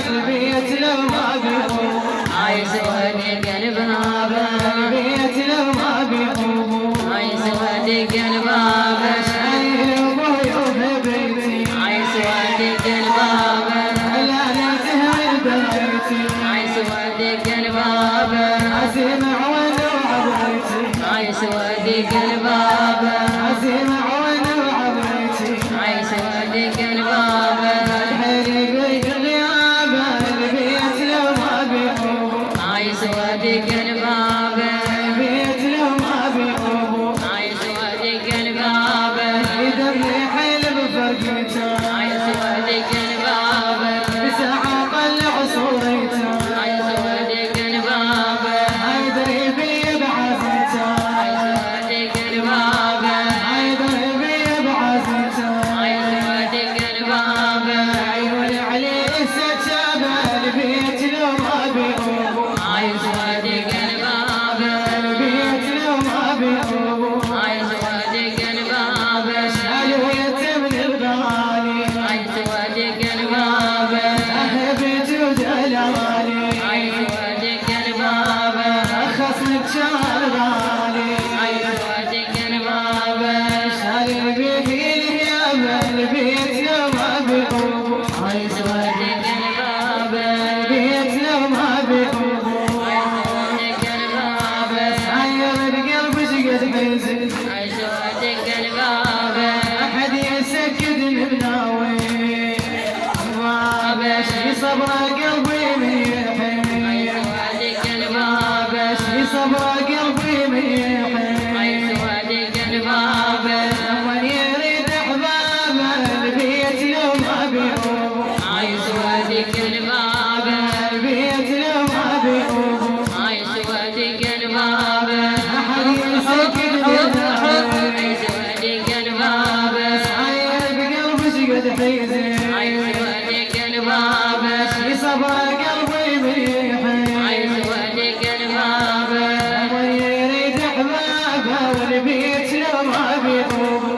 البيت لو ما بيطوب عايز ودق الباب البيت لو ما بيطوب عايز ودق الباب شايل ابوي بيتي عايز ودق الباب لا ننتهي بيتي عايز ودق الباب اسمع ونوع بيتي عايز ودق الباب اسمع ونوع بيتي عايز ودق الباب الحريق الغياب البيت لو ما بيطوب عايز ودق الباب البيت لو ما بيطوب عايز ودق الباب يدري حيل بفرقته عايز ودق الباب بساعة طلع صورته عايز ودق الباب هيدري بي بعزته عايز ودق الباب هيدري بي بعزته عايز ودق الباب عيون عليه سجاب البيت لو ما بيطوب عايز ودق الباب البيت لو ما بيطوب عايز ودق الباب شالوا يتم الغالي عايز ودق الباب أهبت وجلالي عايز ودق الباب خصمك شال غالي عايز ودق الباب شال البيت يا البيت لو ما بيطوب عايز ودق الباب البيت لو ما بيطوب عايز ودق الباب ساير بقلب شقد حزن عايز ودق الباب أحد يسكت مناوي بابش صبر قلبي من عايز يحن ودق الباب صبر قلبي من عايز يحن ودق الباب من يريد أحباب البيت لو ما بيطوب عايز ودق الباب البيت لو ما بيطوب عايز ودق الباب أحد يسكت مناوي عايز ودق الباب ساير بقلب شقد حزن عايز ودق الباب صبر قلبي من يحن عايز ودق الباب من يريد أحبابه والبيت لو ما بيطوب